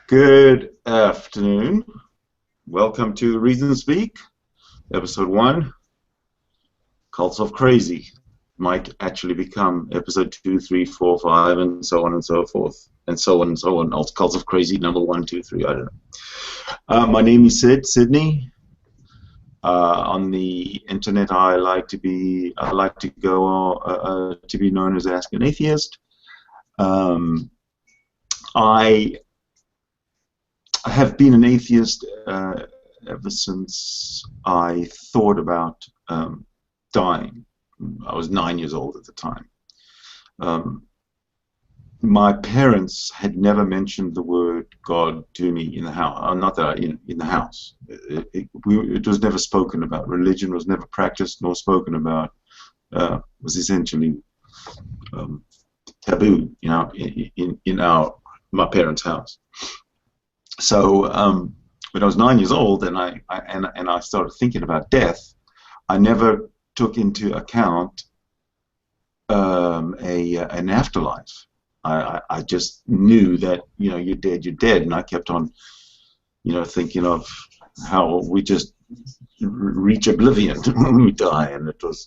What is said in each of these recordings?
Good afternoon. Welcome to Reason Speak, episode 1, Cults of Crazy. Might actually become episode 2, 3, 4, 5, and so on and so forth, and so on and so on. Also, Cults of Crazy, number 1, 2, 3, I don't know. My name is Sydney. On the internet, I like to be known as Ask an Atheist. I have been an atheist ever since I thought about dying. I was 9 years old at the time. My parents had never mentioned the word God to me in the house. Not that in the house. It was never spoken about. Religion was never practiced nor spoken about. Was essentially taboo, in my parents' house. So when I was 9 years old and I started thinking about death, I never took into account an afterlife. I just knew that you're dead, and I kept on thinking of how we just reach oblivion when we die, and it was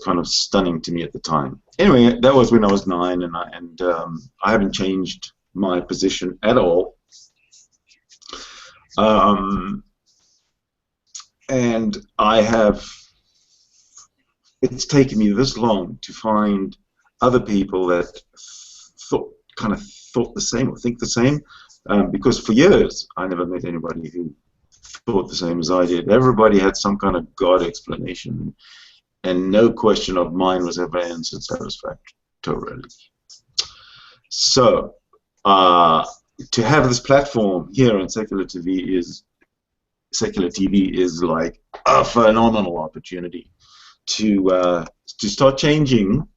kind of stunning to me at the time. Anyway, that was when I was 9, and I haven't changed my position at all. And it's taken me this long to find other people that thought the same or think the same, because for years I never met anybody who thought the same as I did. Everybody had some kind of God explanation, and no question of mine was ever answered satisfactorily. So to have this platform here on SecularTv is like a phenomenal opportunity to start changing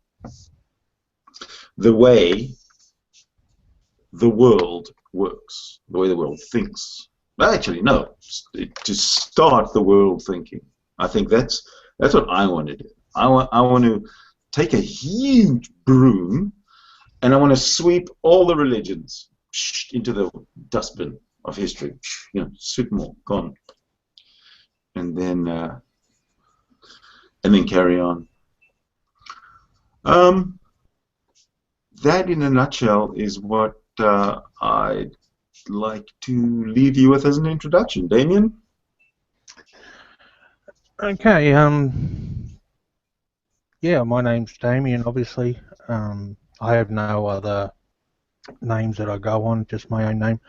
the way the world works, the way the world thinks. Actually, no, to start the world thinking. I think that's what I want to do. I want to take a huge broom, and I want to sweep all the religions into the dustbin of history. Sweep them all, gone, and then carry on. That, in a nutshell, is what I'd like to leave you with as an introduction. Damien? Okay, yeah, my name's Damien, obviously. I have no other names that I go on, just my own name.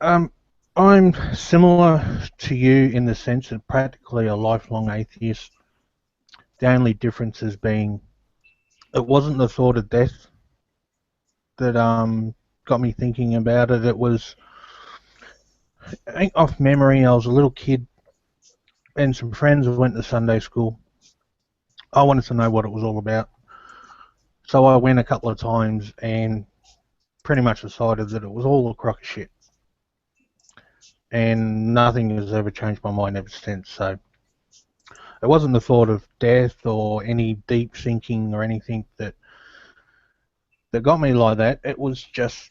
I'm similar to you in the sense that practically a lifelong atheist. The only difference is being it wasn't the thought of death that got me thinking about it. It was, I think off memory, I was a little kid and some friends went to Sunday school. I wanted to know what it was all about. So I went a couple of times and pretty much decided that it was all a crock of shit. And nothing has ever changed my mind ever since. So it wasn't the thought of death or any deep thinking or anything that got me like that. It was just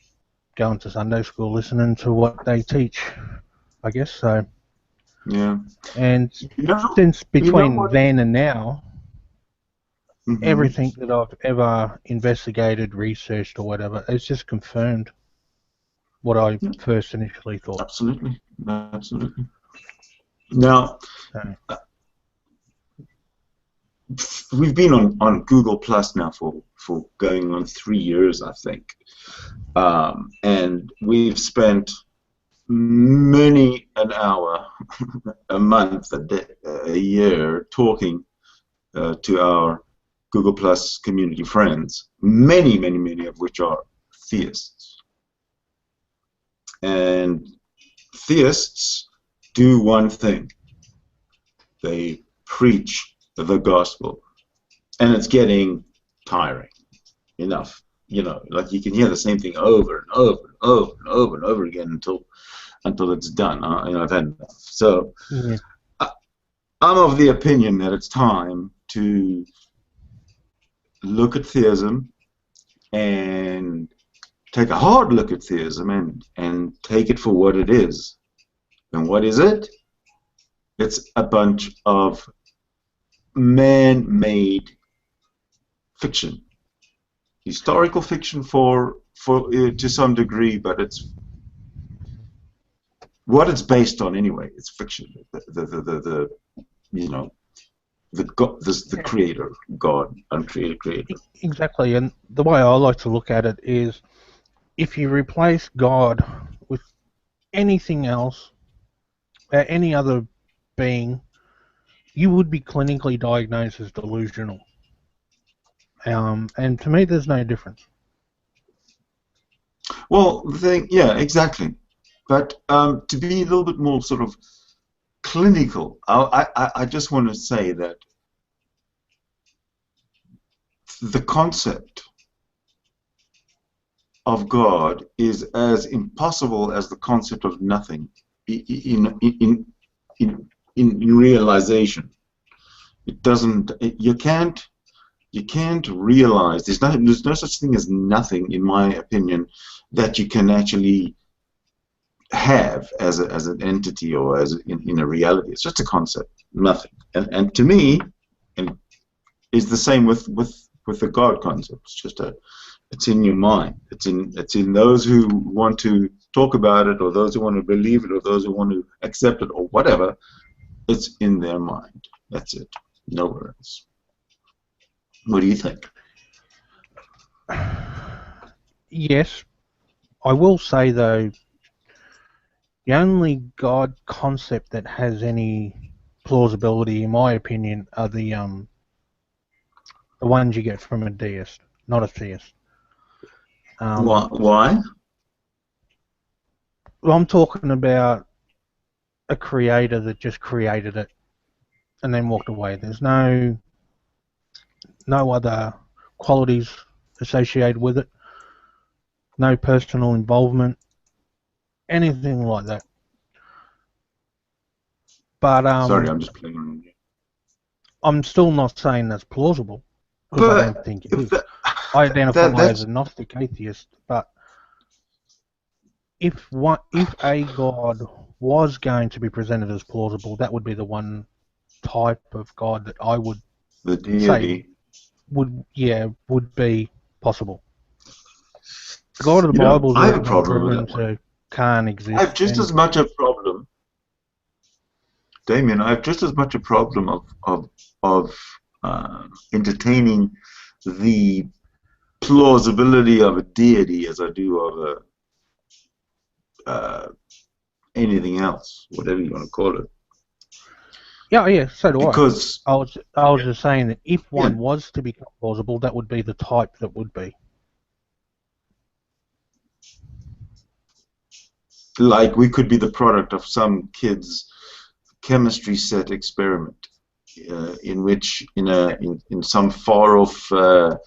going to Sunday school, listening to what they teach, I guess. So Yeah. And since between then and now, everything that I've ever investigated, researched, or whatever, it's just confirmed what I first initially thought. Absolutely. Absolutely. Now, we've been on Google Plus now for going on 3 years, I think. And we've spent many an hour, a month, a year, talking to our Google Plus community friends, many of which are theists. And theists do one thing. They preach the gospel. And it's getting tiring. Enough. Like you can hear the same thing over and over and over and over and over again until it's done. I've had enough. So I'm of the opinion that it's time to look at theism and take a hard look at theism and take it for what it is. And what is it? It's a bunch of man-made fiction, historical fiction for to some degree, but it's what it's based on anyway. It's fiction. The you know, the creator, God, uncreated creator. Exactly, and the way I like to look at it is, if you replace God with anything else, any other being, you would be clinically diagnosed as delusional. And to me, there's no difference. Well, the thing, yeah, exactly. But to be a little bit more sort of clinical, I just want to say that the concept of God is as impossible as the concept of nothing in realization. It doesn't. You can't realize. There's no such thing as nothing, in my opinion, that you can actually have as an entity or as in a reality. It's just a concept, nothing. And to me, and is the same with the God concept. It's in your mind. It's in those who want to talk about it, or those who want to believe it, or those who want to accept it, or whatever. It's in their mind. That's it. Nowhere else. What do you think? Yes, I will say though, the only God concept that has any plausibility, in my opinion, are the ones you get from a deist, not a theist. Why? Well, I'm talking about a creator that just created it and then walked away. There's no other qualities associated with it, no personal involvement, anything like that. But sorry, I'm just playing around. I'm still not saying that's plausible, because I don't think it is. I identify as a Gnostic atheist, but if a God was going to be presented as plausible, that would be the one type of God that I would say would be possible. The God of the Bible I have a problem with that. Can't exist. I have just as much a problem, Damien. I have just as much a problem of entertaining the plausibility of a deity as I do of anything else, whatever you want to call it. Yeah, so do because I. I was just saying that if one was to become plausible, that would be the type that would be. Like we could be the product of some kid's chemistry set experiment, in which in some far off for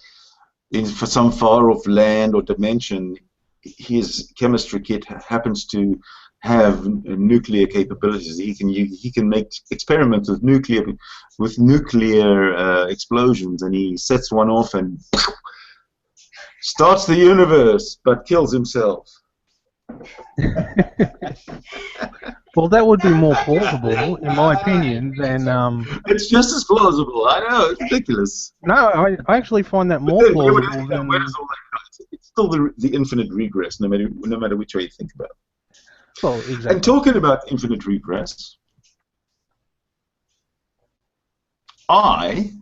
some far off land or dimension, his chemistry kit happens to have nuclear capabilities. He can make experiments with nuclear explosions, and he sets one off and starts the universe, but kills himself. Well, that would be more plausible, in my opinion, than... It's just as plausible, I know, it's ridiculous. No, I actually find that more plausible than... It's still the infinite regress, no matter which way you think about it. Well, exactly. And talking about infinite regress, I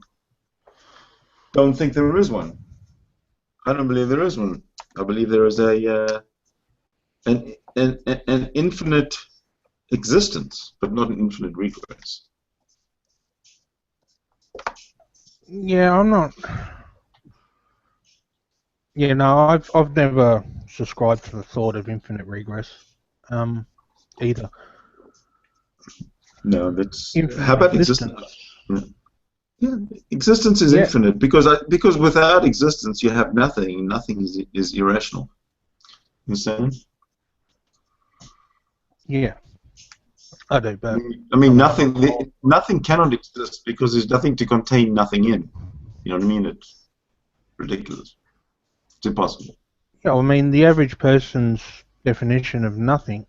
don't think there is one. I don't believe there is one. I believe there is an infinite existence, but not an infinite regress. Yeah, I'm not. Yeah, no, I've never subscribed to the thought of infinite regress, either. No, that's infinite how about existence? Yeah, existence is infinite because without existence you have nothing. Nothing is irrational. You understand? Yeah, I do. But I mean, nothing cannot exist because there's nothing to contain nothing in. You know what I mean? It's ridiculous. It's impossible. Yeah, I mean, the average person's definition of nothing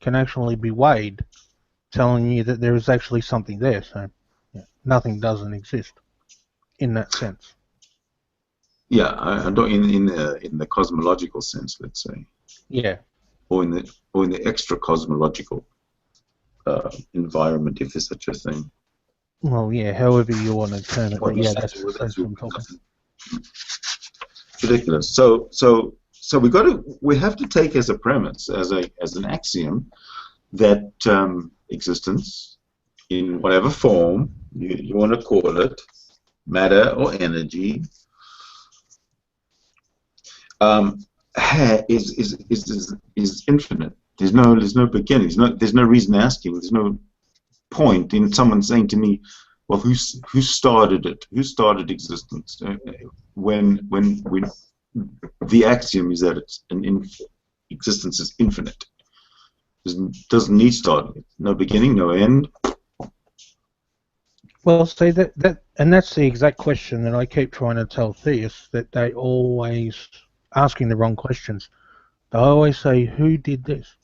can actually be weighed, telling you that there is actually something there. So, yeah, nothing doesn't exist in that sense. Yeah, I don't in the cosmological sense, let's say, Yeah. or in the extra cosmological environment, if there's such a thing. Well, yeah, however you want to term it, Well, but yeah, that's the sense I'm talking. It's ridiculous. So we have to take as a premise, as an axiom, that existence, in whatever form you want to call it, matter or energy, is infinite. There's no beginning. There's no reason asking. There's no point in someone saying to me, well, who started it? Who started existence? When the axiom is that existence is infinite. Doesn't need starting. No beginning, no end. Well, see and that's the exact question that I keep trying to tell theists, that they always asking the wrong questions. They always say, who did this?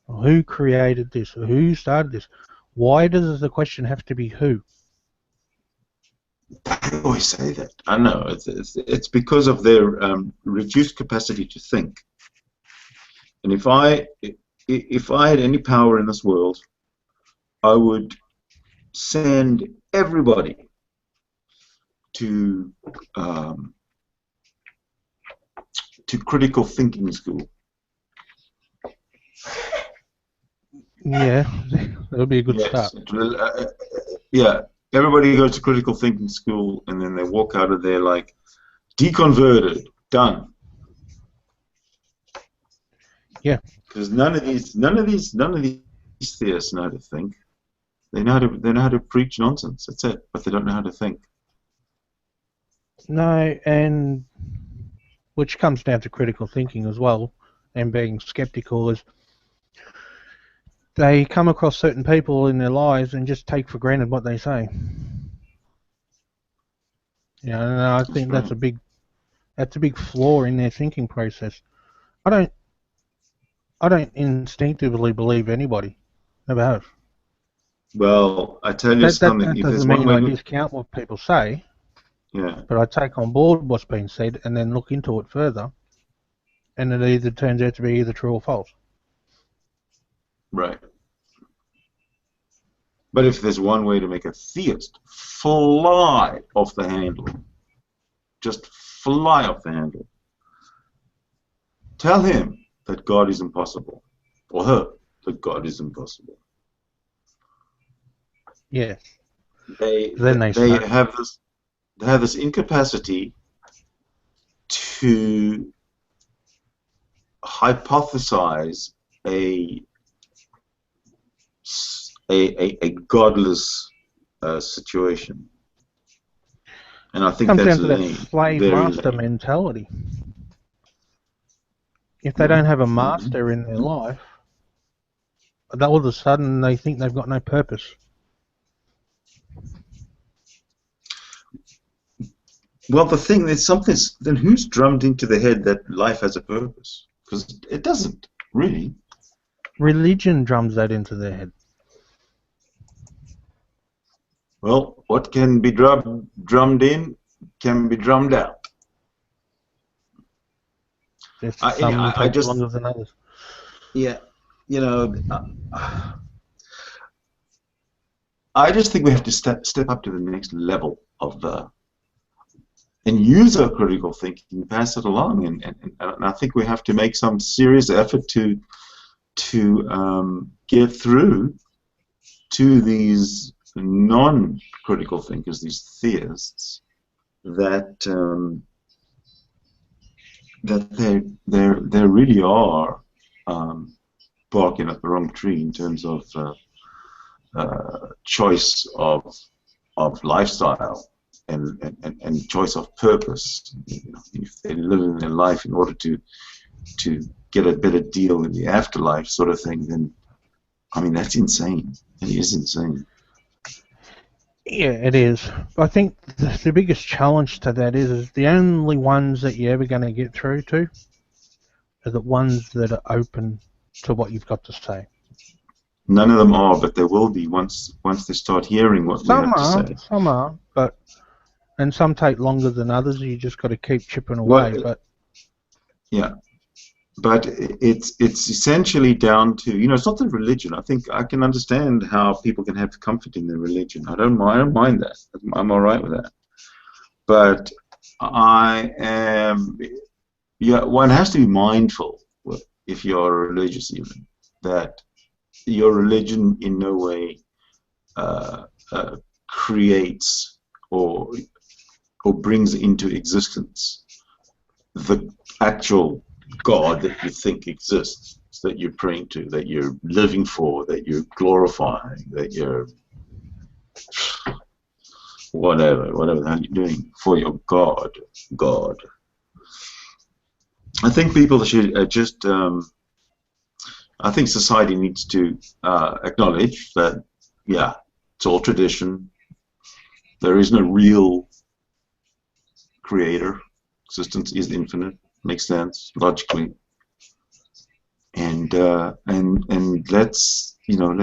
Or who created this? Or who started this? Why does the question have to be who? I always say that. I know. It's because of their reduced capacity to think. And if I had any power in this world, I would send everybody to critical thinking school. Yeah, that would be a good start. Yeah, everybody goes to critical thinking school, and then they walk out of there like deconverted, done. Yeah. Because none of these theists know how to think. They know how to preach nonsense. That's it. But they don't know how to think. No, and which comes down to critical thinking as well, and being skeptical, is they come across certain people in their lives and just take for granted what they say. You know, and I think that's a big flaw in their thinking process. I don't instinctively believe anybody. Never have. Well, I tell you something. That doesn't mean I discount what people say. Yeah. But I take on board what's been said and then look into it further, and it either turns out to be either true or false. Right. But if there's one way to make a theist fly off the handle, just fly off the handle, tell him that God is impossible, or her that God is impossible. Yes. They have this incapacity to hypothesize a godless situation, and I think comes that's down to that slave master mentality. If they don't have a master in their life, all of a sudden they think they've got no purpose. Well, the thing is, then who's drummed into the head that life has a purpose? Because it doesn't, really. Religion drums that into their head. Well, what can be drummed in can be drummed out. I just longer than others. Yeah, you know, I just think we have to step up to the next level of and use our critical thinking, pass it along, and I think we have to make some serious effort to get through to these non-critical thinkers, these theists, that they really are barking up the wrong tree in terms of choice of lifestyle and choice of purpose. You know, if they're living their life in order to get a better deal in the afterlife, sort of thing, then I mean that's insane. It is insane. Yeah, it is. I think the biggest challenge to that is the only ones that you're ever going to get through to are the ones that are open to what you've got to say. None of them are, but there will be once they start hearing what we have to say. Some are, and some take longer than others. You just got to keep chipping away. Well, But yeah, but it's essentially down to, it's not the religion. I think I can understand how people can have comfort in their religion. I don't mind that. I'm all right with that. But one has to be mindful, if you're religious even, that your religion in no way creates or brings into existence the actual God that you think exists, that you're praying to, that you're living for, that you're glorifying, that you're whatever the hell you're doing for your God. I think people should just. I think society needs to acknowledge that, yeah, it's all tradition. There is no real creator. Existence is infinite. Makes sense logically. And let's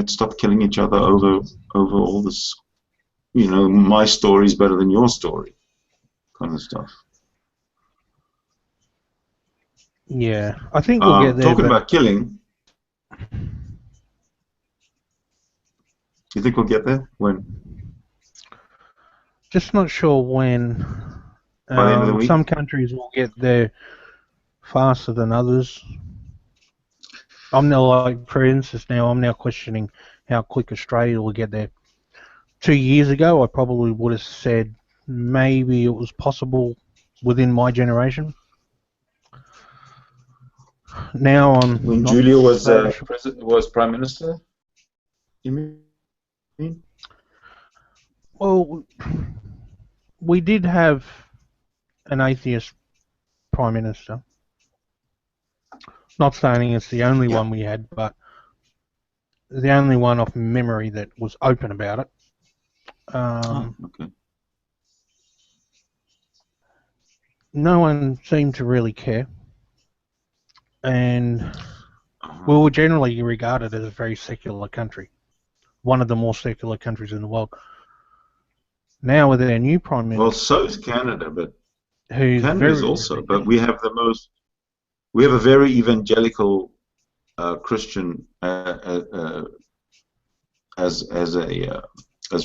stop killing each other over all this. My story is better than your story, kind of stuff. Yeah, I think we'll get there. Talking about killing. Do you think we'll get there? When? Just not sure when. By the end of the week? Some countries will get there faster than others. I'm now, like, for instance, I'm now questioning how quick Australia will get there. 2 years ago, I probably would have said maybe it was possible within my generation. Now I'm. When Julia was Prime Minister, you mean? Well, we did have an atheist Prime Minister. Not saying it's the only one we had, but the only one off memory that was open about it. Okay. No one seemed to really care. And we were generally regarded as a very secular country. One of the more secular countries in the world. Now with our new Prime Minister... Well, so is Canada, but Canada is also, but we have a very evangelical Christian as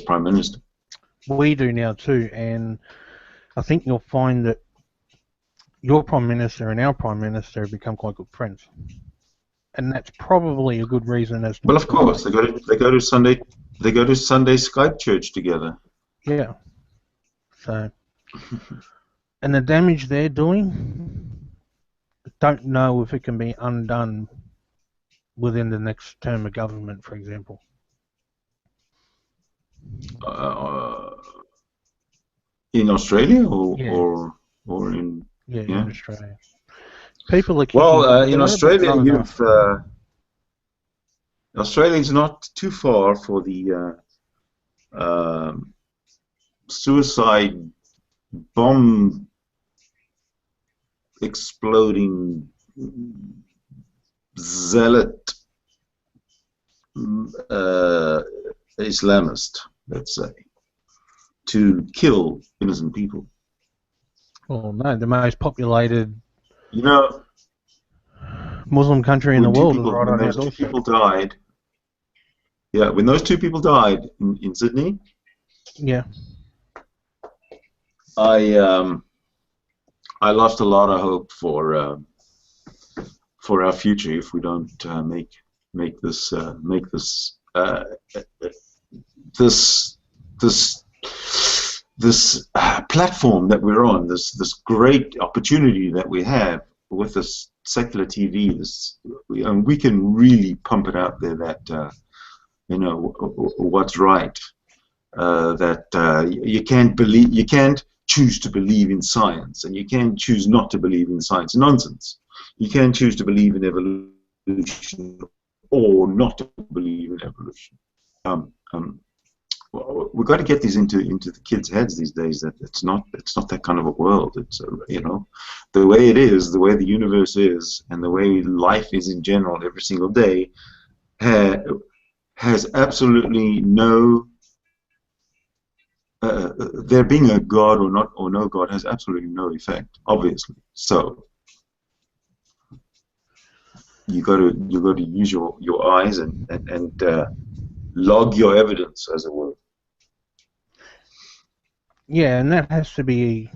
Prime Minister. We do now too, and I think you'll find that your Prime Minister and our Prime Minister have become quite good friends, and that's probably a good reason as to. Well, of course, they go to Sunday Skype church together. Yeah. So, and the damage they're doing, I don't know if it can be undone within the next term of government, for example. In Australia or in in Australia. People are in Australia, Australia's not too far for the suicide bomb exploding zealot Islamist, let's say, to kill innocent people. Oh no, the most populated Muslim country in the world is right on our doorstep. When those two people died, when those two people died in Sydney, I lost a lot of hope for our future if we don't make this platform that we're on, this great opportunity that we have with this secular TV. We can really pump it out there that what's right. That you can't choose to believe in science, and you can't choose not to believe in science. Nonsense. You can't choose to believe in evolution or not to believe in evolution. well, we've got to get these into the kids' heads these days. That it's not that kind of a world. It's you know, the way it is, the way the universe is, and the way life is in general every single day has absolutely no. There being a God or not or no God has absolutely no effect, obviously. So you got to use your eyes and log your evidence, as it were. Yeah, and that has to be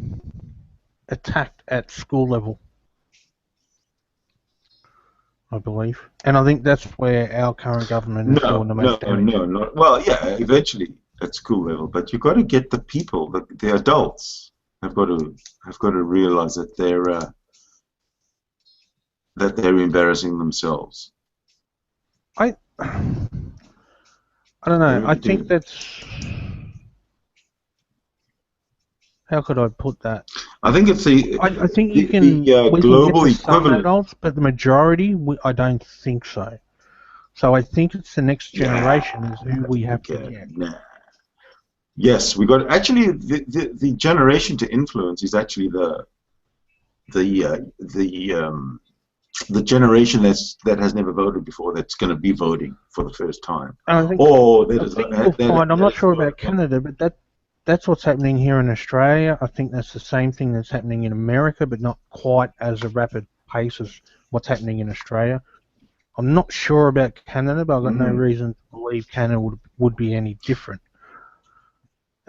attacked at school level, I believe. And I think that's where our current government is doing the most damage. No. Well, yeah, eventually at school level, but you've got to get the people, the adults, have got to realize that they're embarrassing themselves. I don't know. I think that's. How could I put that? I think it's the. I think we can global get to some equivalent. adults, but the majority, I don't think so. So I think it's the next generation is who we have to get. Nah. Yes, we got actually the generation to influence is actually the generation that has never voted before that's going to be voting for the first time. I think I'm not sure about Canada, but that's what's happening here in Australia. I think that's the same thing that's happening in America, but not quite as a rapid pace as what's happening in Australia. I'm not sure about Canada, but I've got no reason to believe Canada would be any different.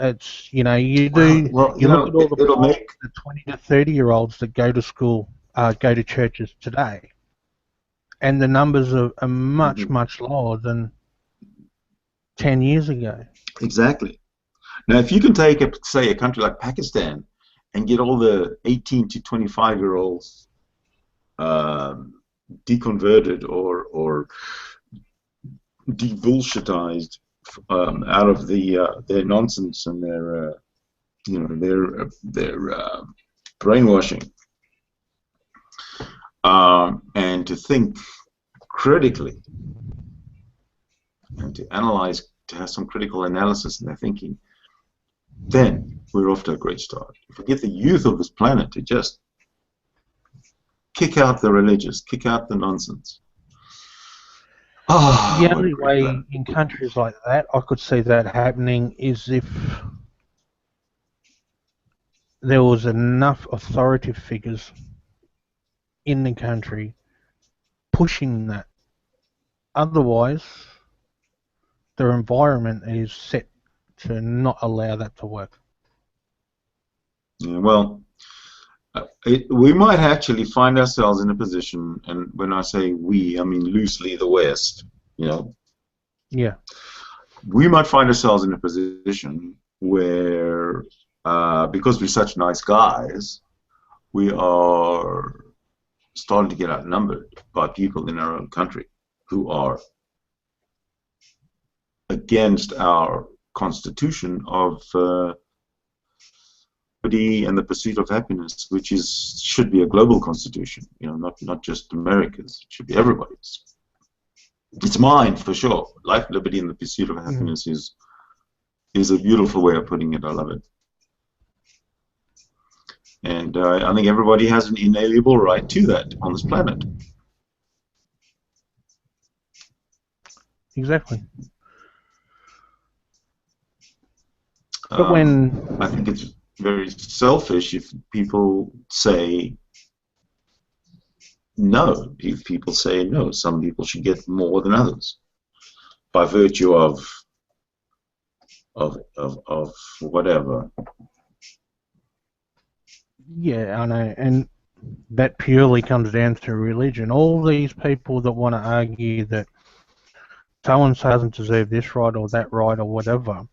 It's, you know, you look at all the 20 to 30-year-olds that go to school, go to churches today, and the numbers are much lower than 10 years ago. Exactly. Now, if you can take, say, a country like Pakistan and get all the 18 to 25-year-olds deconverted or de-bullshitized out of their nonsense and their brainwashing, and to think critically and to analyze, to have some critical analysis in their thinking, then we're off to a great start. If we get the youth of this planet to just kick out the religious, kick out the nonsense. The only way in countries like that I could see that happening is if there was enough authoritative figures in the country pushing that. Otherwise, their environment is set to not allow that to work. Yeah, well, we might actually find ourselves in a position, and when I say we, I mean loosely the West, you know. Yeah. We might find ourselves in a position where, because we're such nice guys, we are starting to get outnumbered by people in our own country who are against our Constitution of liberty and the pursuit of happiness, which should be a global constitution, you know, not just America's. It should be everybody's. It's mine for sure. Life, liberty, and the pursuit of happiness is a beautiful way of putting it. I love it, and I think everybody has an inalienable right to that on this planet. Exactly. But when I think it's very selfish if people say no. If people say no, some people should get more than others by virtue of whatever. Yeah, I know, and that purely comes down to religion. All these people that want to argue that so-and-so doesn't deserve this right or that right or whatever,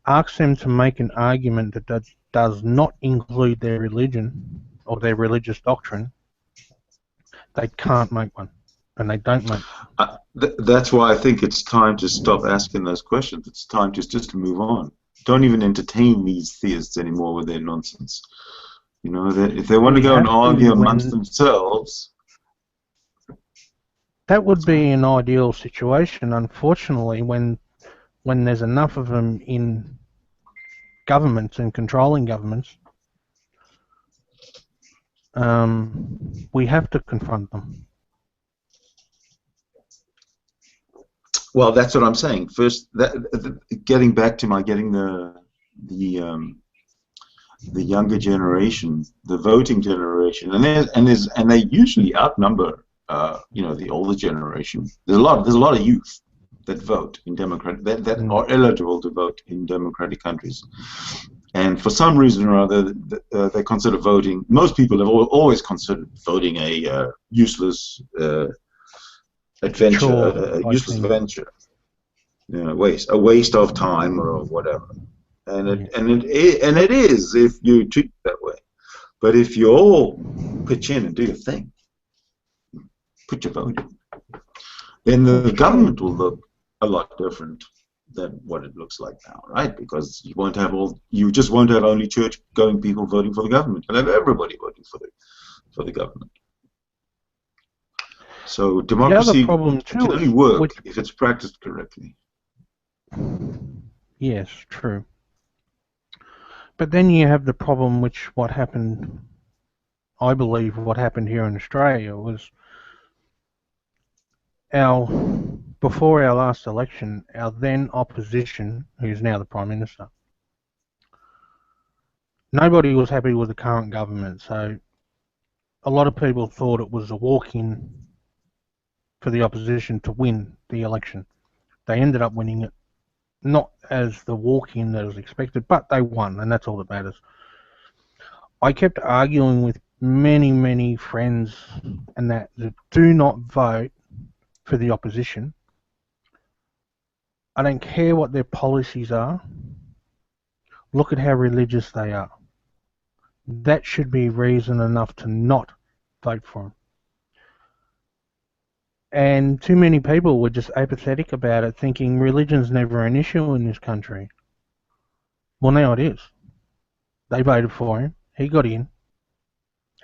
ask them to make an argument that does not include their religion or their religious doctrine. They can't make one, and they don't make one. That's why I think it's time to stop asking those questions. It's time just to move on. Don't even entertain these theists anymore with their nonsense. You know, if they want to go and argue amongst themselves. That would be an ideal situation. Unfortunately, when when there's enough of them in governments and controlling governments, we have to confront them. Well, that's what I'm saying. First, getting back to getting the younger generation, the voting generation, and they usually outnumber the older generation. There's a lot of youth that vote in that are eligible to vote in democratic countries, and for some reason or other, they consider voting. Most people have always considered voting a useless adventure, useless venture, a waste of time or whatever. And it is if you treat it that way. But if you all pitch in and do your thing, put your vote in, then the government will look a lot different than what it looks like now, right? Because you just won't have only church-going people voting for the government. You'll have everybody voting for the government. So democracy can only work if it's practiced correctly. Yes, true. But then you have the problem, I believe what happened here in Australia was before our last election, our then opposition, who's now the Prime Minister, nobody was happy with the current government, so a lot of people thought it was a walk-in for the opposition to win the election. They ended up winning it, not as the walk-in that was expected, but they won, and that's all that matters. I kept arguing with many friends and that do not vote for the opposition. I don't care what their policies are. Look at how religious they are. That should be reason enough to not vote for them. And too many people were just apathetic about it, thinking religion's never an issue in this country. Well, now it is. They voted for him. He got in.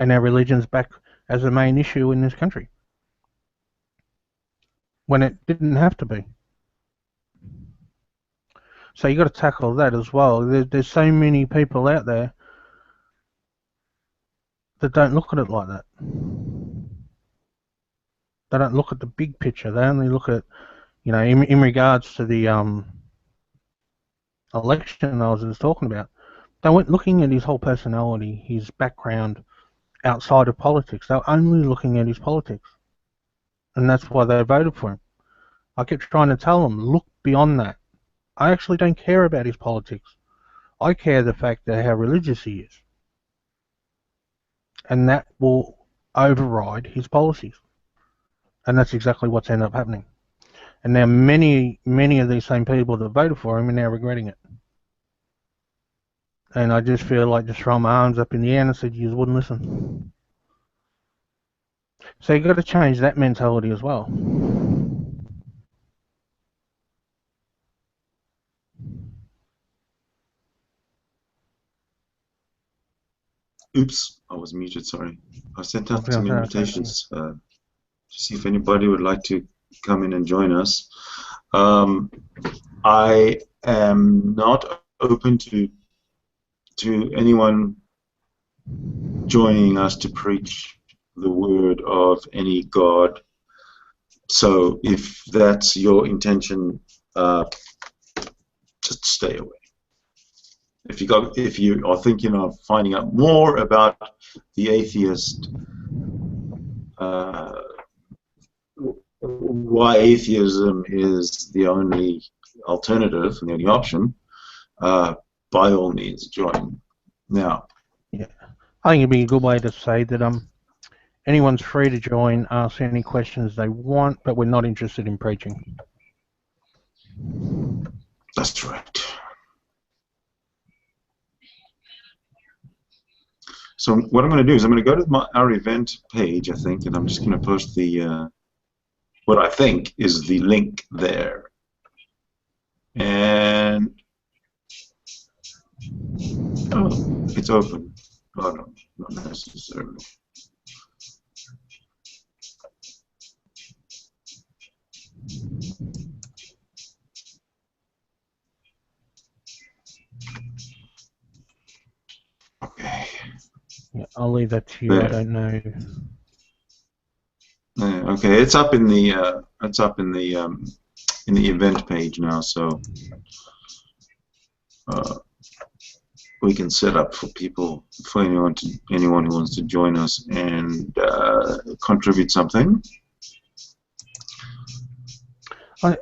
And now religion's back as a main issue in this country, when it didn't have to be. So you got to tackle that as well. There's so many people out there that don't look at it like that. They don't look at the big picture. They only look at, in regards to the election I was just talking about. They weren't looking at his whole personality, his background outside of politics. They were only looking at his politics. And that's why they voted for him. I kept trying to tell them, look beyond that. I actually don't care about his politics. I care the fact that how religious he is. And that will override his policies. And that's exactly what's ended up happening. And now many of these same people that voted for him are now regretting it. And I just feel like just throwing my arms up in the air and said, you wouldn't listen. So you've got to change that mentality as well. Oops, I was muted, sorry. I sent out some invitations to see if anybody would like to come in and join us. I am not open to anyone joining us to preach the word of any God. So if that's your intention, just stay away. If you are thinking of finding out more about the atheist, why atheism is the only alternative and the only option, by all means join. Now, yeah, I think it'd be a good way to say that anyone's free to join, ask any questions they want, but we're not interested in preaching. That's right. So what I'm going to do is I'm going to go to our event page, I think, and I'm just going to post the what I think is the link there. And oh, it's open. Oh no, not necessarily. Yeah, I'll leave that to you. There. I don't know. Yeah, okay, it's up in the event page now, so we can set up for people, for anyone who wants to join us and contribute something.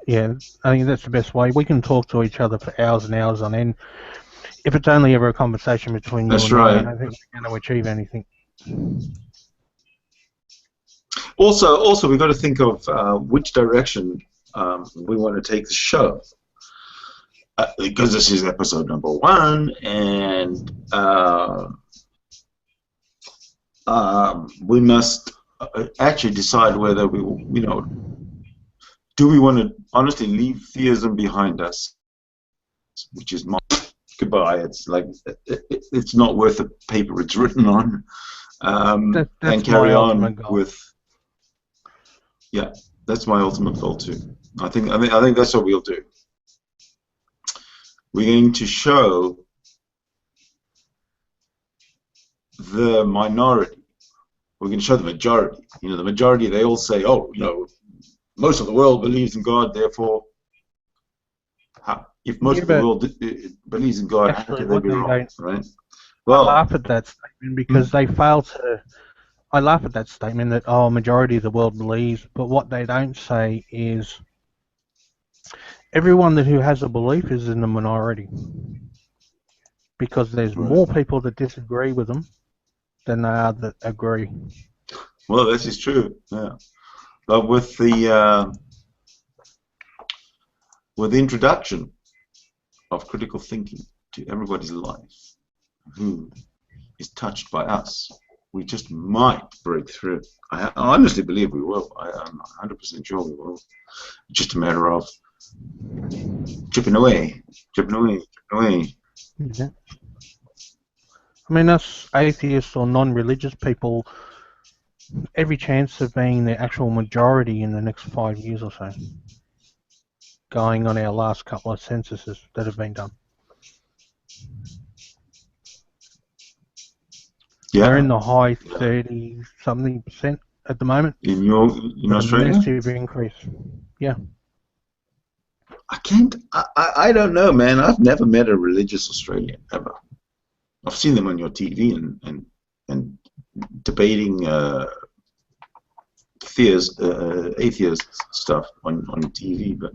Yeah, I think that's the best way. We can talk to each other for hours and hours on end. If it's only ever a conversation between you That's and right. me, I don't think we're going to achieve anything. Also, we've got to think of which direction we want to take the show. Because this is episode number 1, and we must actually decide whether we, do we want to honestly leave theism behind us, which is goodbye. It's like it's not worth the paper it's written on, and carry on with. Yeah, that's my ultimate goal too. I think that's what we'll do. We're going to show the minority. We're going to show the majority. The majority, they all say, oh, most of the world believes in God, therefore, if most of the world believes in God, how can they be wrong, right? Well, I laugh at that statement because they fail to. I laugh at that statement that, oh, majority of the world believes, but what they don't say is everyone who has a belief is in the minority because there's more people that disagree with them than there are that agree. Well, this is true, yeah. But with the introduction of critical thinking to everybody's life who is touched by us, we just might break through. I honestly believe we will. I'm 100% sure we will. It's just a matter of chipping away. Yeah. I mean, us atheists or non-religious people, every chance of being the actual majority in the next 5 years or so, going on our last couple of censuses that have been done. Yeah. We're in the high 30-something% at the moment. In Australia? A massive increase. Yeah. I don't know, man. I've never met a religious Australian, ever. I've seen them on your TV and debating atheist stuff on TV, but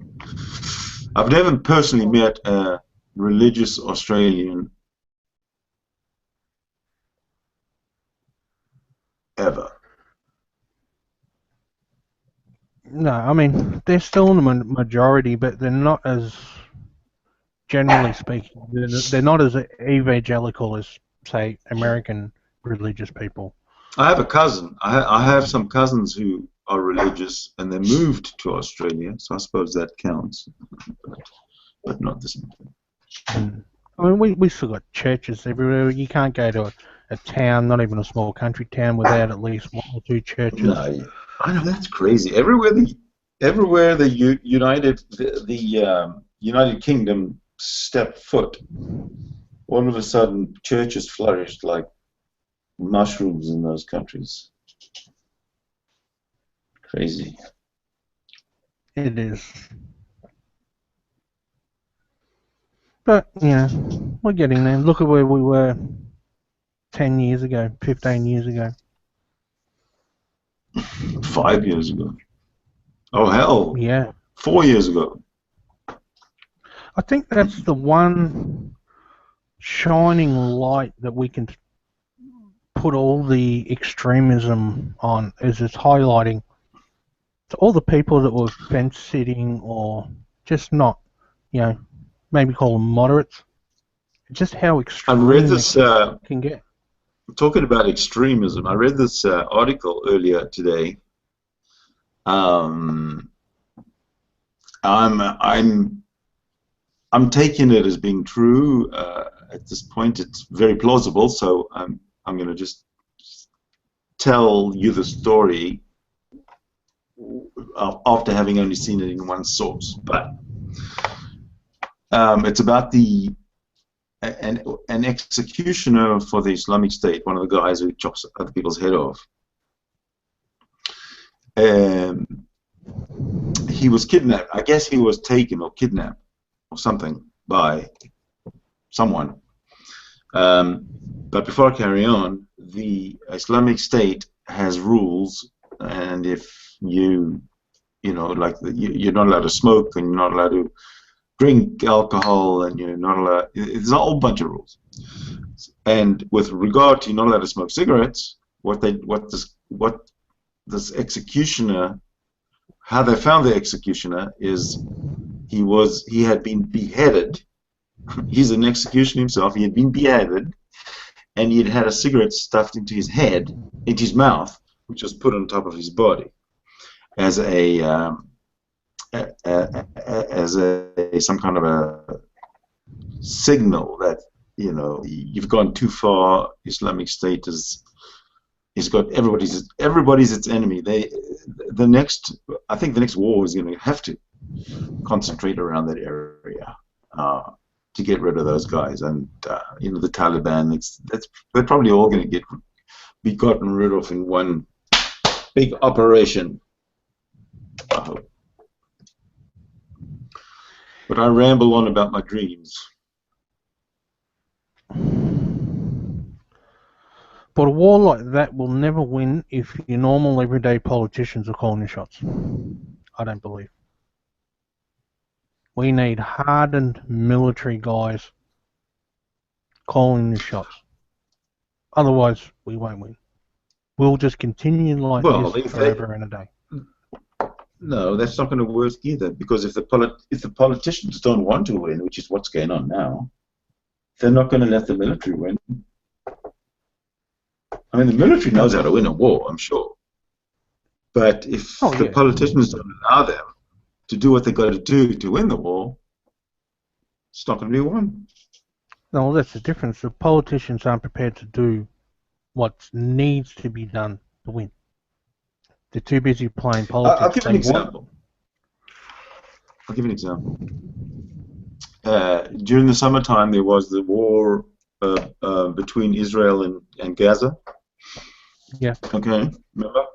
I've never personally met a religious Australian ever. No, I mean, they're still in the majority, but they're not as, generally speaking, they're not as evangelical as, say, American religious people. I have a cousin. I have some cousins who are religious, and they moved to Australia, so I suppose that counts, but not the same thing. I mean, we still got churches everywhere. You can't go to a town, not even a small country town, without at least 1 or 2 churches. No, I know, that's crazy. Everywhere the United Kingdom stepped foot, all of a sudden churches flourished like mushrooms in those countries. Crazy. It is. But, we're getting there. Look at where we were 10 years ago, 15 years ago. 5 years ago. Oh, hell. Yeah. 4 years ago. I think that's the one shining light that we can put all the extremism on, is it's highlighting to all the people that were fence-sitting or just not, maybe call them moderates, just how extreme I read this, can get. Talking about extremism, I read this article earlier today. I'm taking it as being true. At this point, it's very plausible. So I'm going to just tell you the story after having only seen it in one source. But it's about the an executioner for the Islamic State, one of the guys who chops other people's head off. He was kidnapped. I guess he was taken or kidnapped or something by someone. But before I carry on, the Islamic State has rules, and if you know, like you're not allowed to smoke, and you're not allowed to drink alcohol, and you're not allowed. There's a whole bunch of rules. And with regard to you're not allowed to smoke cigarettes, what this executioner, how they found the executioner is he had been beheaded. He's an executioner himself. He had been beheaded, and he'd had a cigarette stuffed into his head, into his mouth, which was put on top of his body as some kind of a signal that, you know, you've gone too far. Islamic State has got everybody's its enemy. I think the next war is going to have to concentrate around that area to get rid of those guys, and you know, the Taliban. They're probably all going to be gotten rid of in one big operation, I hope. But I ramble on about my dreams. But a war like that will never win if your normal everyday politicians are calling the shots. I don't believe. We need hardened military guys calling the shots. Otherwise, we won't win. We'll just continue like this forever and a day. No, that's not going to work either, because if the politicians don't want to win, which is what's going on now, they're not going to let the military win. I mean, the military knows how to win a war, I'm sure. But if the politicians don't allow them to do what they've got to do to win the war, it's not going to be won. No, that's the difference. The politicians aren't prepared to do what needs to be done to win. They're too busy playing politics. I'll give an example. During the summertime, there was the war between Israel and Gaza. Yeah. Okay, remember?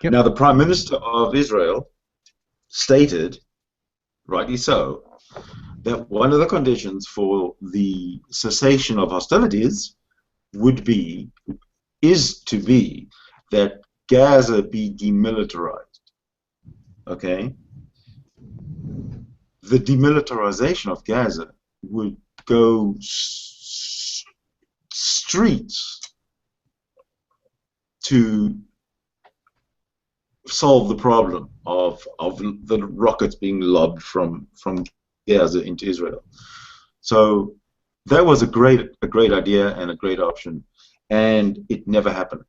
Yep. Now, the Prime Minister of Israel stated, rightly so, that one of the conditions for the cessation of hostilities is to be that Gaza be demilitarized. Okay? The demilitarization of Gaza would go streets to solve the problem of the rockets being lobbed from Gaza into Israel. So that was a great idea and a great option, and it never happened.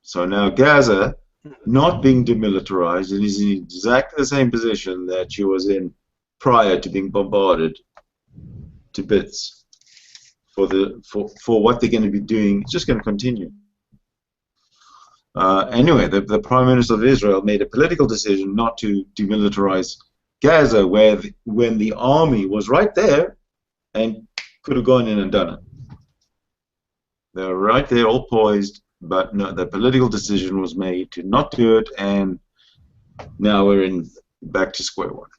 So now Gaza, not being demilitarized, it is in exactly the same position that she was in prior to being bombarded to bits. For what they're going to be doing, it's just going to continue. Anyway, the Prime Minister of Israel made a political decision not to demilitarize Gaza, when the army was right there and could have gone in and done it. They were right there, all poised, but no, the political decision was made to not do it, and now we're back to square one.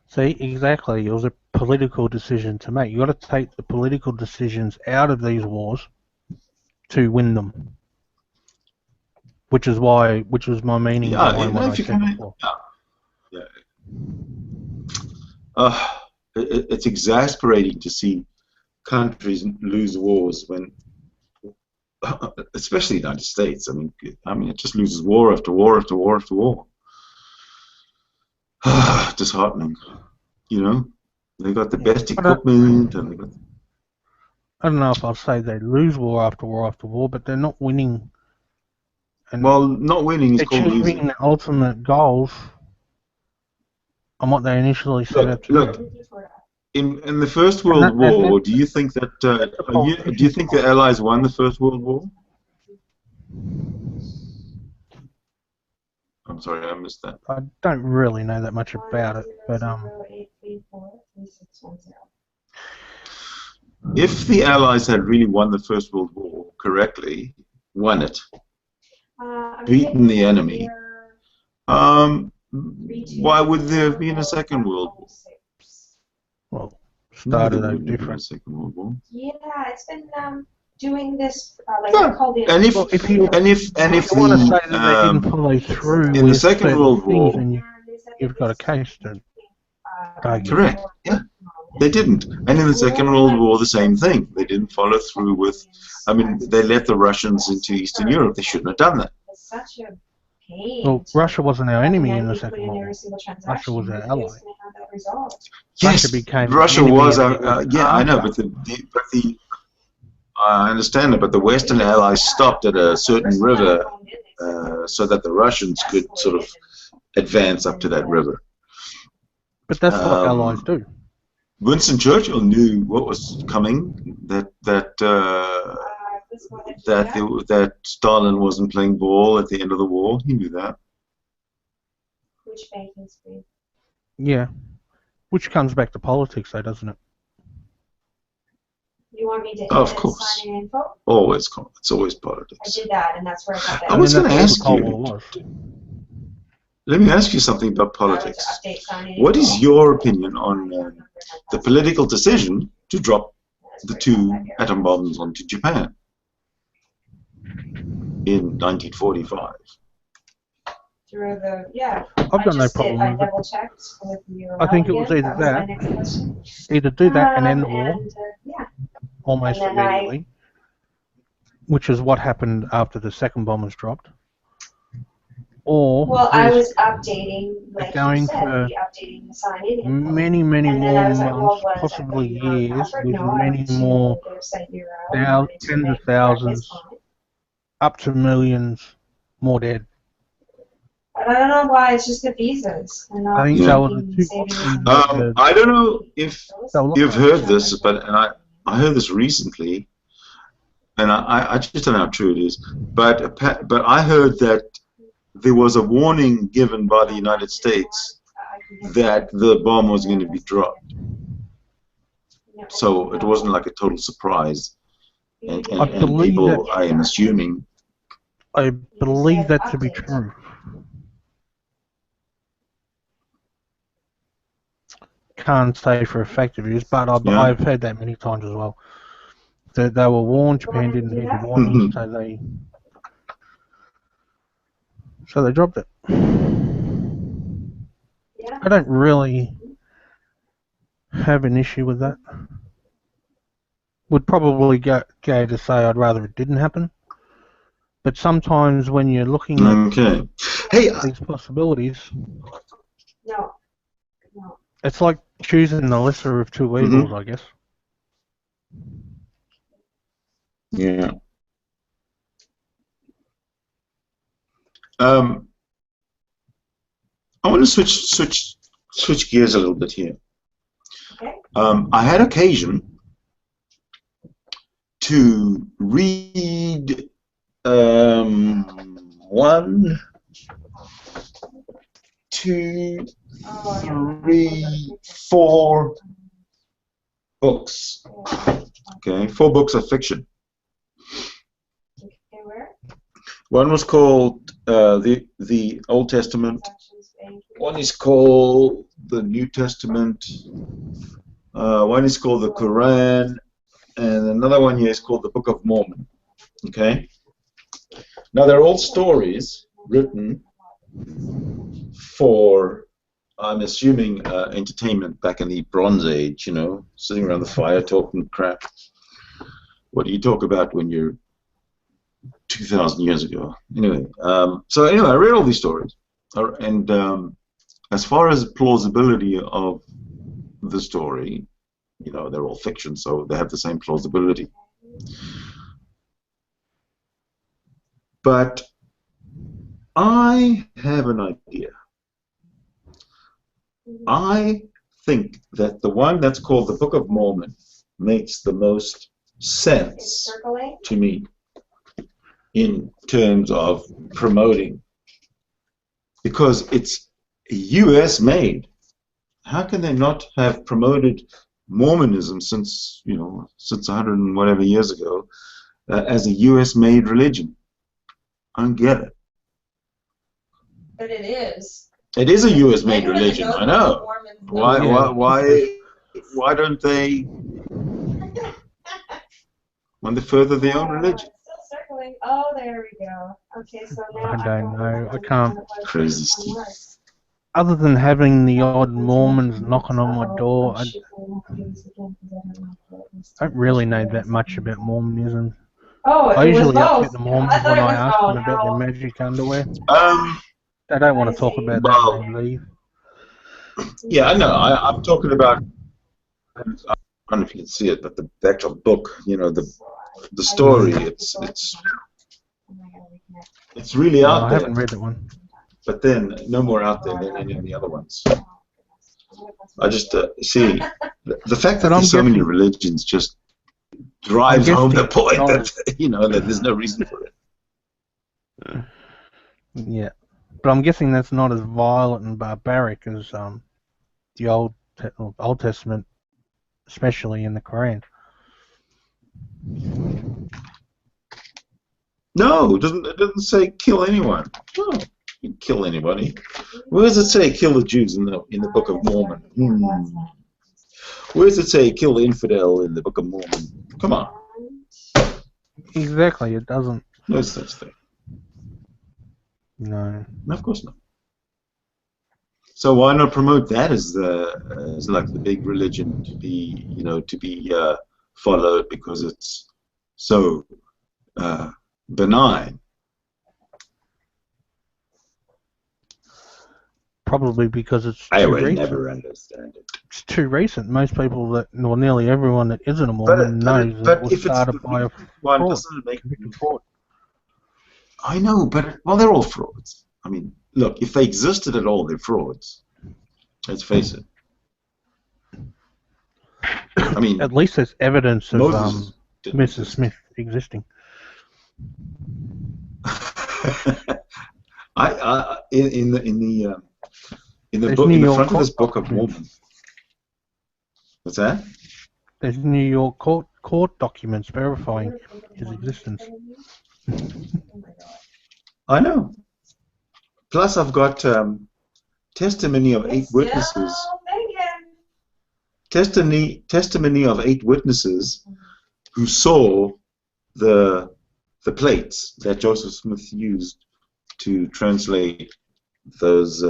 See, exactly. It was a political decision to make. You got to take the political decisions out of these wars to win them. Which was my meaning behind what I said before. It's exasperating to see countries lose wars when, especially the United States. I mean, it just loses war after war after war after war. Disheartening, you know. They got the best equipment, and they got. I don't know if I'll say they lose war after war after war, but they're not winning. And well, not winning is called losing. Achieving the ultimate goals on what they initially set out to do. In the First World War, do you think that do you think the Allies won the First World War? I'm sorry, I missed that. I don't really know that much about it, but if the Allies had really won the First World War correctly, won it, beaten the enemy, why would there have been a Second World War? Well, No, there started out wouldn't have been a different. Second World War. Yeah, it's been doing this Yeah. called it. And if Well, if you want to say that they didn't follow through in the with Second certain World War, things, and you've got a case to argue. correct, yeah, they didn't. And in the Second World War, the same thing. They didn't follow through with. I mean, they let the Russians into Eastern Europe. They shouldn't have done that. It's such a pain. Well, Russia wasn't our enemy in the You Second put in World every War. single Russia was our transaction, ally. you're just gonna have that result. Yes, Russia became Russia enemy was. and Yeah, I know, but the I understand it, but the Western Allies stopped at a certain river so that the Russians could sort of advance up to that river. But that's what allies do. Winston Churchill knew what was coming. That Stalin wasn't playing ball at the end of the war. He knew that. Which banking screen? Yeah, which comes back to politics, though, doesn't it? You want me to hit Of course. sign in info? Always, it's always I politics. did that, and that's where I got that. I was going to that's ask what the you. Cold War was. Let me ask you something about politics. What is your opinion on the political decision to drop the 2 atom bombs onto Japan in 1945? Through the, yeah. I've got no problem I with it. double checked with your I think it was either that, either do that and end the war yeah. almost And then immediately, which is what happened after the second bomb was dropped, or Well, I risk was updating, like going you said, for updating the sign-in info. many And then more I was like, months, well, was possibly that your years, password? with No, I many actually more their site URL. tens of thousands, up to millions more dead. But I don't know why, it's just the visas. And I think that was the I don't know if So you've heard this, but I heard this recently, and I just don't know how true it is. But I heard that there was a warning given by the United States that the bomb was going to be dropped, so it wasn't like a total surprise. And people, I am assuming. I believe that to be true. Can't say for a fact it is, but I've heard that many times as well. That they were warned, Japan didn't need the warning, so they dropped it. I don't really have an issue with that. Would probably go to say I'd rather it didn't happen. But sometimes when you're looking at these possibilities, it's like choosing the lesser of two evils, I guess. Yeah. I want to switch gears a little bit here. Okay. I had occasion to read 1, 2, 3, 4 books. Okay, 4 books of fiction. One was called the Old Testament. One is called the New Testament. One is called the Quran, and another one here is called the Book of Mormon. Okay. Now they're all stories written for, I'm assuming, entertainment back in the Bronze Age. You know, sitting around the fire talking crap. What do you talk about when you're 2,000 years ago? Anyway, so anyway, I read all these stories, and as far as plausibility of the story, you know, they're all fiction, so they have the same plausibility. But I have an idea. I think that the one that's called the Book of Mormon makes the most sense to me in terms of promoting, because it's US made. How can they not have promoted Mormonism since, since 100 and whatever years ago, as a U.S.-made religion. I don't get it. But it is. It is a U.S.-made religion. I know. Why don't they want to further their own religion? Still circling. Oh, there we go. Okay, so now I don't know. I can't. Crazy Steve. Other than having the odd Mormons knocking on my door, I don't really know that much about Mormonism. Oh, I it was usually both. upset the Mormons when I ask them about their magic underwear. They don't want to talk about that and they leave. Yeah, I know. I'm talking about, I don't know if you can see it, but the actual book, the story, it's really out there. I haven't read that one. But then, no more out there than any of the other ones. I just, see, the fact that there's so many religions just drives home the point that, that there's no reason for it. Yeah. But I'm guessing that's not as violent and barbaric as the Old Testament, especially in the Quran. No, it doesn't say kill anyone. No, you can kill anybody. Where does it say kill the Jews in the Book of Mormon? Where does it say kill the infidel in the Book of Mormon? Come on. Exactly, it doesn't. No such thing. No. Of course not. So why not promote that as like the big religion to be followed because it's so benign? Probably because it's too I would recent. never understand it. It's too recent. Most people nearly everyone that isn't a Mormon knows that it was started by a fraud. I know, but they're all frauds. I mean, look, if they existed at all, they're frauds. Let's face it. I mean, at least there's evidence of Mrs. Smith existing. In the front of this Book of Mormon. What's that? There's New York court documents verifying his existence. I know. Plus, I've got testimony of 8 witnesses. Testimony of 8 witnesses who saw the plates that Joseph Smith used to translate those.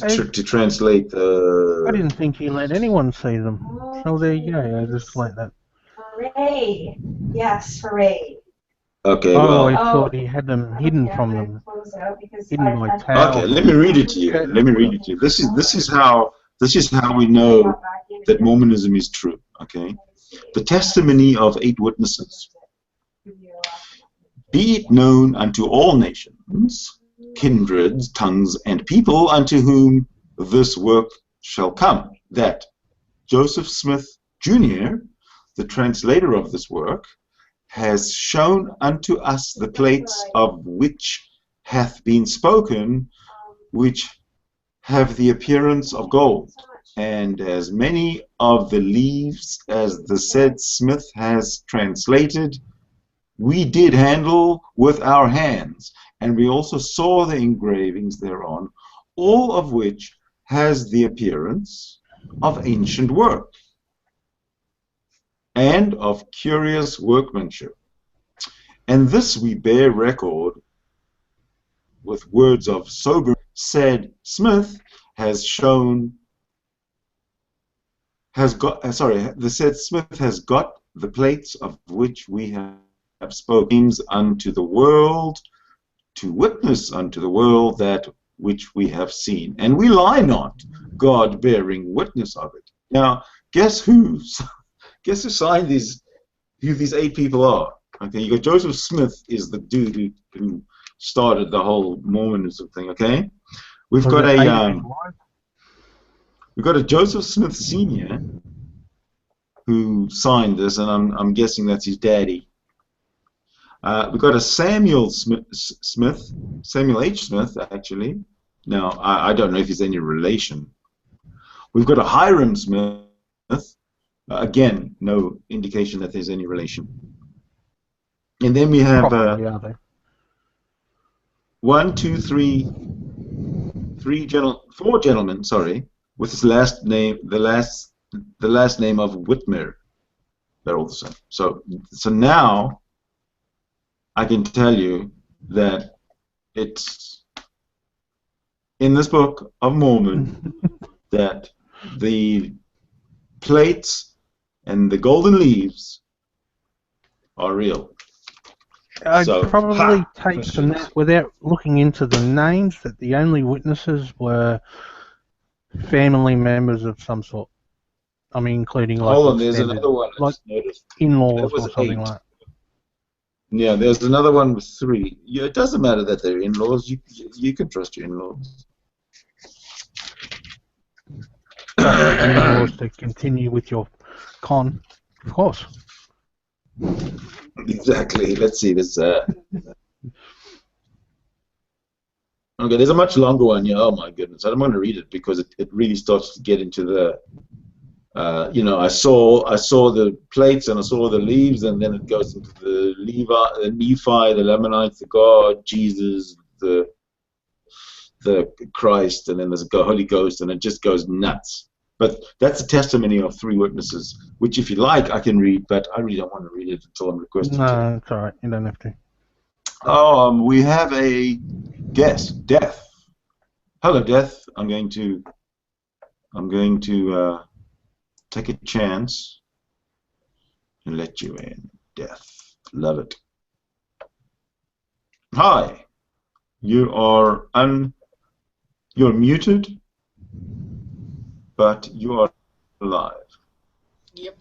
To translate the. I didn't think he let anyone see them. So there you go. I just like that. Hooray! Yes, hooray. Okay. Oh, I thought he had them hidden from them. Hidden by towel. Okay, let me read it to you. This is how we know that Mormonism is true. Okay. The testimony of 8 witnesses. Be it known unto all nations, kindreds, tongues, and people unto whom this work shall come, that Joseph Smith, Jr., the translator of this work, has shown unto us the plates of which hath been spoken, which have the appearance of gold, and as many of the leaves as the said Smith has translated, we did handle with our hands, and we also saw the engravings thereon, all of which has the appearance of ancient work and of curious workmanship. And this we bear record with words of sober, said Smith has shown, the said Smith has got the plates of which we have spoken unto the world, to witness unto the world that which we have seen. And we lie not, God bearing witness of it. Now, guess who signed these, who these 8 people are? Okay, you got Joseph Smith is the dude who started the whole Mormonism thing, okay? We've got a Joseph Smith Sr. who signed this, and I'm guessing that's his daddy. We've got a Samuel H. Smith, actually. Now, I don't know if he's any relation. We've got a Hiram Smith. Again, no indication that there's any relation. And then we have Probably are they? 4 gentlemen, sorry, with his last name, the last name of Whitmer. They're all the same. So now I can tell you that it's in this Book of Mormon that the plates and the golden leaves are real. I'd probably take from that, without looking into the names, that the only witnesses were family members of some sort. I mean, including like, hold on, there's another one. Like in-laws or something 8. Like that. Yeah, there's another one with 3. Yeah, it doesn't matter that they're in-laws. You can trust your in-laws. In-laws to continue with your con, of course. Exactly. Let's see this. Okay, there's a much longer one. Yeah. Oh my goodness, I'm going to read it because it really starts to get into the. You know, I saw the plates and I saw the leaves, and then it goes into the Nephi, the Lamanites, the God, Jesus, the Christ, and then there's the Holy Ghost, and it just goes nuts. But that's a testimony of 3 witnesses, which, if you like, I can read, but I really don't want to read it until I'm requested to. No, it's all right. You don't have to. We have a guest, Death. Hello, Death. I'm going to take a chance and let you in. Death. Love it. Hi. You're muted, but you are alive. Yep.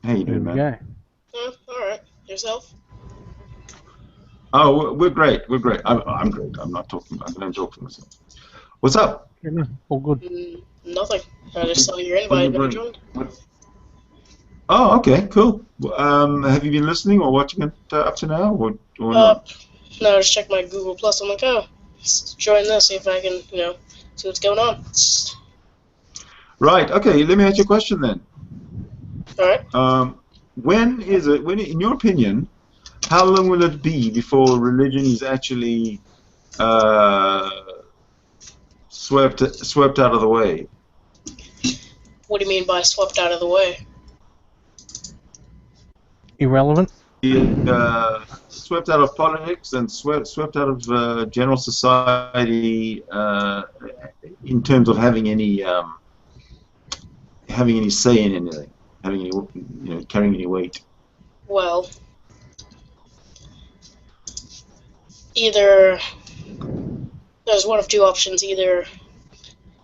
How you doing, man? Yeah. All right. Yourself? Oh, we're great. We're great. I'm great. I'm not talking. I'm going to talk to myself. What's up? Yeah, no, all good. Nothing. I just saw your invite when you joined. Oh, okay, cool. Have you been listening or watching it up to now, or not? No, just check my Google Plus. I'm like, oh, let's join this, see if I can, see what's going on. Right. Okay. Let me ask you a question then. All right. When, in your opinion, how long will it be before religion is actually swept out of the way? What do you mean by swept out of the way? Irrelevant? Swept out of politics and swept out of general society in terms of having any say in anything, carrying any weight. Well, either there's one of 2 options. Either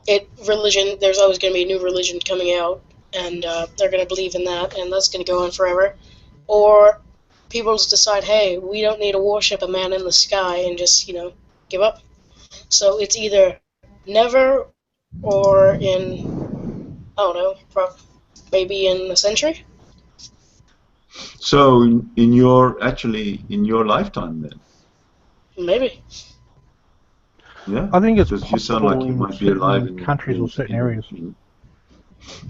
there's always going to be a new religion coming out, and they're going to believe in that, and that's going to go on forever. Or people just decide, hey, we don't need to worship a man in the sky and just, give up. So it's either never or in, I don't know, maybe in a century? So in your lifetime then? Maybe. Yeah. I think it's because possible you sound like you might be alive in countries or certain areas. In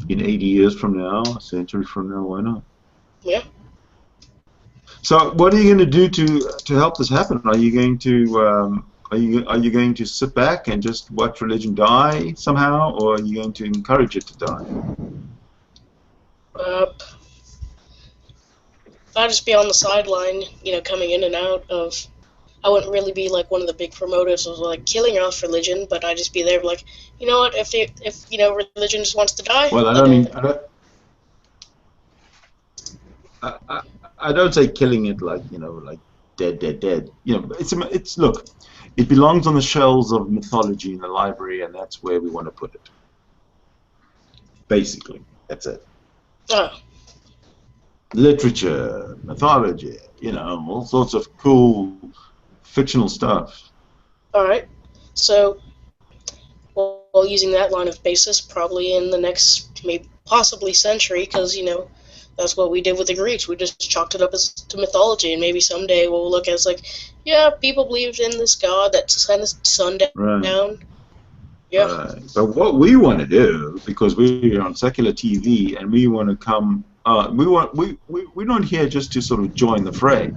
80 years from now, a century from now, why not? Yeah. So what are you going to do to help this happen? Are you going to are you going to sit back and just watch religion die somehow, or are you going to encourage it to die? I'd just be on the sideline, coming in and out of. I wouldn't really be like one of the big promoters of like killing off religion, but I'd just be there like, you know what, if religion just wants to die. Well, I don't say killing it like like dead. It's look, it belongs on the shelves of mythology in the library, and that's where we want to put it. Basically, that's it. Oh. Literature, mythology, all sorts of cool fictional stuff. All right. So, well, using that line of basis, probably in the next, maybe possibly century, because that's what we did with the Greeks. We just chalked it up as to mythology, and maybe someday we'll look at it as like, yeah, people believed in this god that sent the sun down. Right. Yeah. But what we want to do, because we're on secular TV and we want to come, we're not here just to sort of join the fray.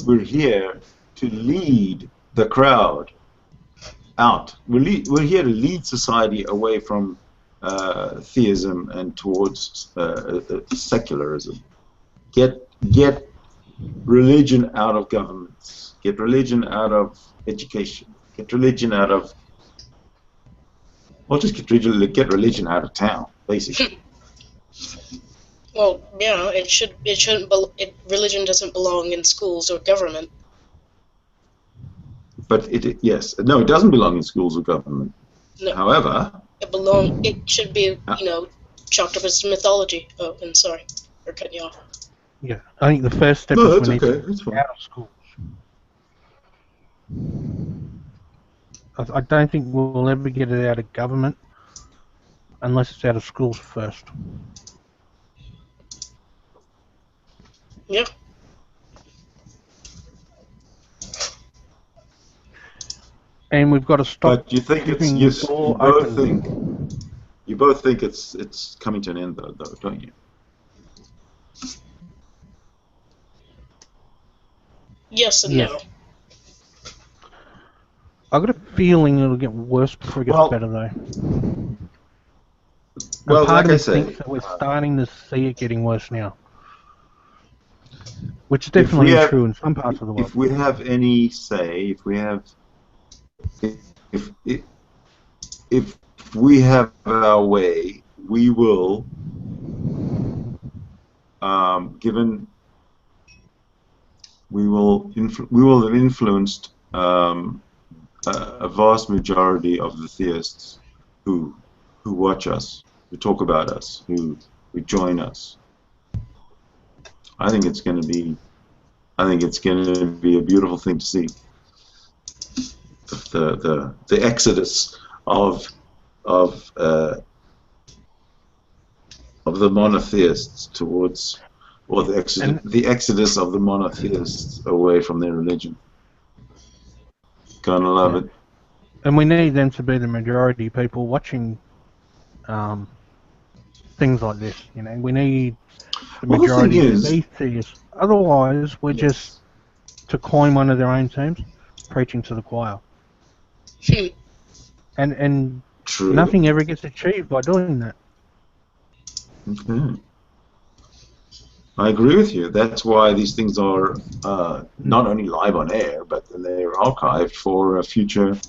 We're here to lead the crowd out. We're here to lead society away from theism and towards secularism. Get religion out of governments. Get religion out of education. Get religion out of... Well, just get religion out of town, basically. Well, yeah, it shouldn't. Religion doesn't belong in schools or government. But yes, no, it doesn't belong in schools or government. No. However, it should be, chalked up as mythology. Oh, and sorry for cutting you off. Yeah, I think the first step no, is that's we need okay. to That's fine. out of schools. I don't think we'll ever get it out of government unless it's out of schools first. Yeah. And we've got to stop. But you think it's keeping you the door both open. think you both think it's coming to an end though, don't you? Yes and Yeah. no. I've got a feeling it'll get worse before it gets Well- better, though. Well, And part like I of me say, thinks that we're starting to see it getting worse now, which is If we definitely have- true in some parts of the world. if we have any say, if we have our way, we will, we will have influenced a vast majority of the theists who watch us, who talk about us, who join us. I think it's going to be a beautiful thing to see. The exodus of the monotheists towards, or the exodus of the monotheists away from their religion. Gonna love it. And we need them to be the majority people watching things like this. We need the Well, the thing majority to is- be theists. Otherwise, we're just, to coin one of their own terms, preaching to the choir. And True. nothing ever gets achieved by doing that. Okay. I agree with you. That's why these things are not only live on air, but they're archived for future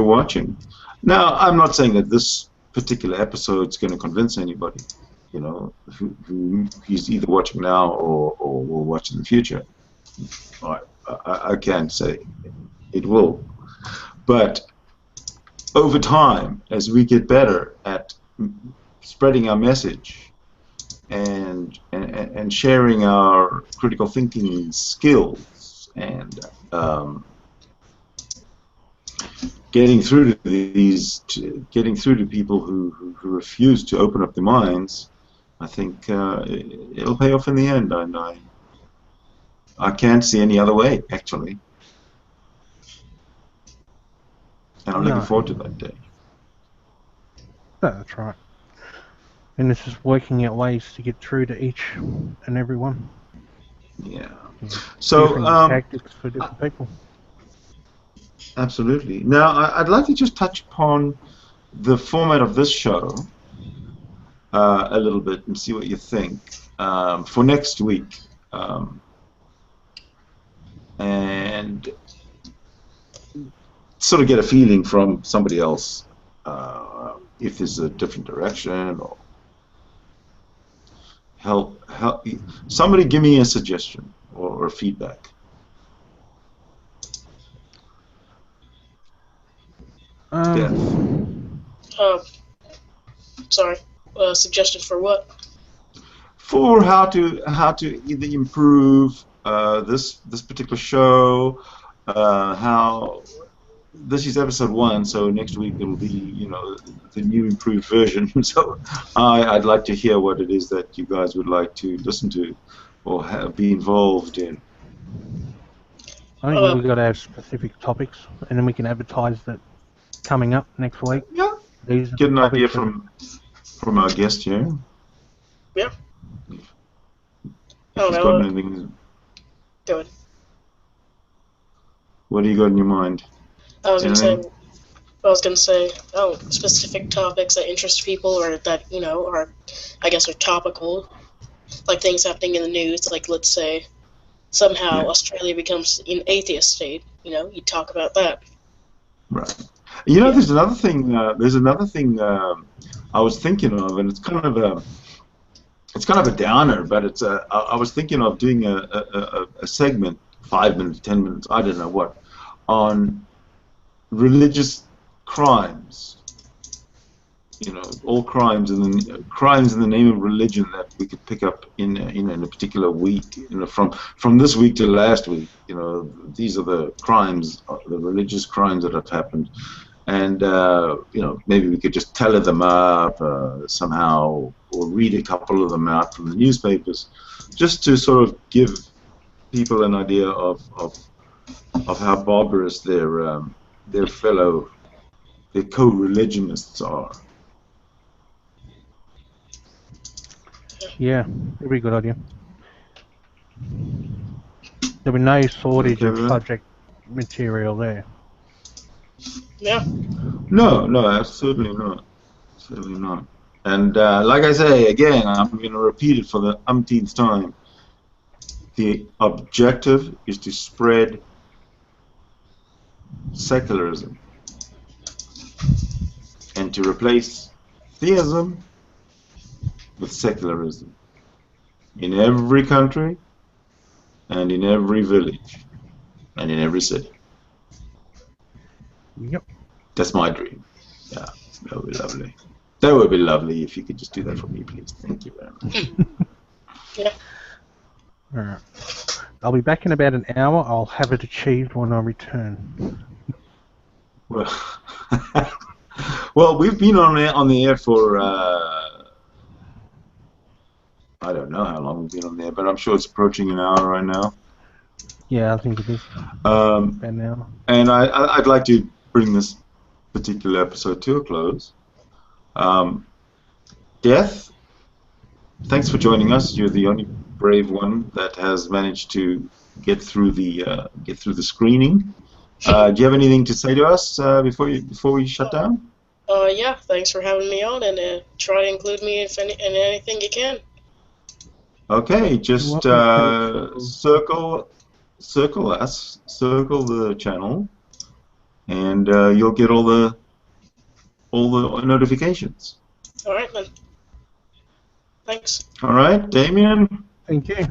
watching. Now, I'm not saying that this particular episode is going to convince anybody, who he's either watching now or will watch in the future. I can't say it will, but over time, as we get better at spreading our message and sharing our critical thinking skills and getting through to people who refuse to open up their minds, I think it'll pay off in the end, and I can't see any other way, actually. And I'm looking forward to that day. That's right. And it's just working out ways to get through to each and every one. Yeah. So, different tactics for different people. Absolutely. Now, I'd like to just touch upon the format of this show a little bit and see what you think for next week. And sort of get a feeling from somebody else if there's a different direction, or help somebody give me a suggestion or feedback. Sorry. Suggestion for what? For how to either improve this particular show, how this is episode 1, so next week it will be the new improved version. So I'd like to hear what it is that you guys would like to listen to or be involved in. I think we've got to have specific topics, and then we can advertise that coming up next week. Yeah. These are Get an the idea topics from our guest here. Yeah. If I don't he's know. got anything. Go ahead. What do you got in your mind? I was Anything? gonna say, specific topics that interest people or that, are, I guess, are topical. Like things happening in the news, like let's say somehow Yeah. Australia becomes an atheist state, you talk about that. Right. You know, Yeah. there's another thing. I was thinking of, and it's kind of a downer, but I was thinking of doing a segment, 5 minutes, 10 minutes, I don't know what, on religious crimes. You know, all crimes in the name of religion that we could pick up in a particular week. You know, from this week to last week. You know, these are the crimes, the religious crimes that have happened, and you know, maybe we could just tally them up somehow, or read a couple of them out from the newspapers, just to sort of give people an idea of how barbarous their co-religionists are. Yeah, very good idea. There'll be no shortage of subject material there. Yeah. No, absolutely not. Absolutely not. And like I say, again, I'm going to repeat it for the umpteenth time. The objective is to spread secularism and to replace theism with secularism in every country and in every village and in every city. Yep. That's my dream. Yeah, that would be lovely. That would be lovely if you could just do that for me, please. Thank you very much. Yeah. Alright. I'll be back in about an hour. I'll have it achieved when I return. Well, well, we've been on the air for I don't know how long we've been on the air, but I'm sure it's approaching an hour right now. Yeah, I think it is. About an hour. And I'd like to bring this particular episode to a close. Death, thanks for joining us. You're the only brave one that has managed to get through the screening. Do you have anything to say to us before we shut down? Yeah. Thanks for having me on, and try to include me in anything you can. Okay, just circle us, circle the channel, and you'll get all the notifications. All right then. Thanks. All right, Damien. Thank you.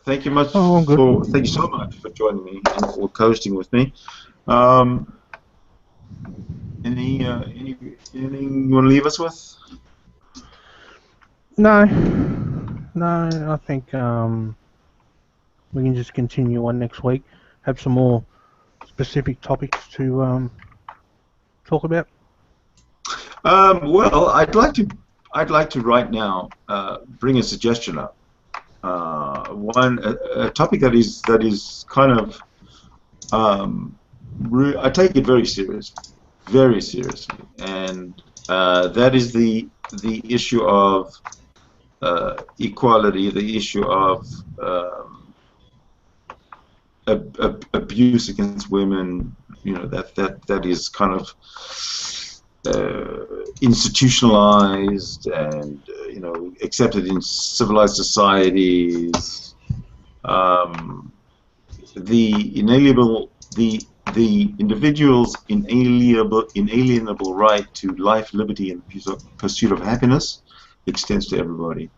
Thank you much. Oh, I'm good. Thank you so much for joining me and for coasting with me. Anything you want to leave us with? No, I think we can just continue on next week. Have some more specific topics to talk about. Well, I'd like to right now bring a suggestion up. A topic that is kind of I take it very seriously, and that is the issue of equality, the issue of abuse against women. You know, that is kind of institutionalized and you know, accepted in civilized societies. The individual's inalienable right to life, liberty, and pursuit of happiness extends to everybody,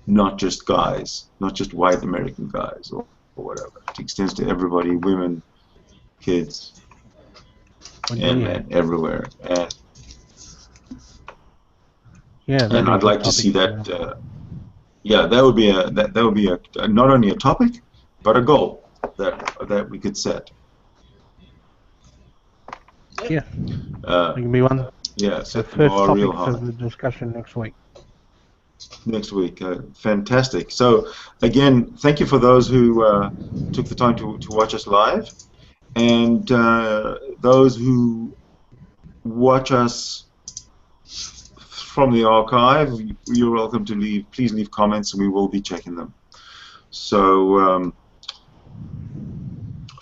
not just guys, not just white American guys or whatever. It extends to everybody, women, kids, and everywhere. And yeah, and I'd like to see that. Yeah, that would be a not only a topic, but a goal that we could set. Yeah, it can be one. Yeah, The set the first bar topic real for high. the discussion next week. Next week, fantastic. So again, thank you for those who took the time to watch us live, And those who watch us from the archive, you're welcome to please leave comments, and we will be checking them. So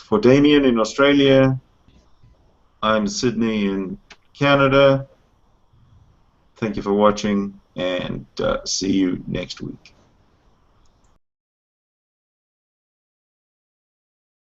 for Damien in Australia, I'm Sydney in Canada. Thank you for watching, and see you next week.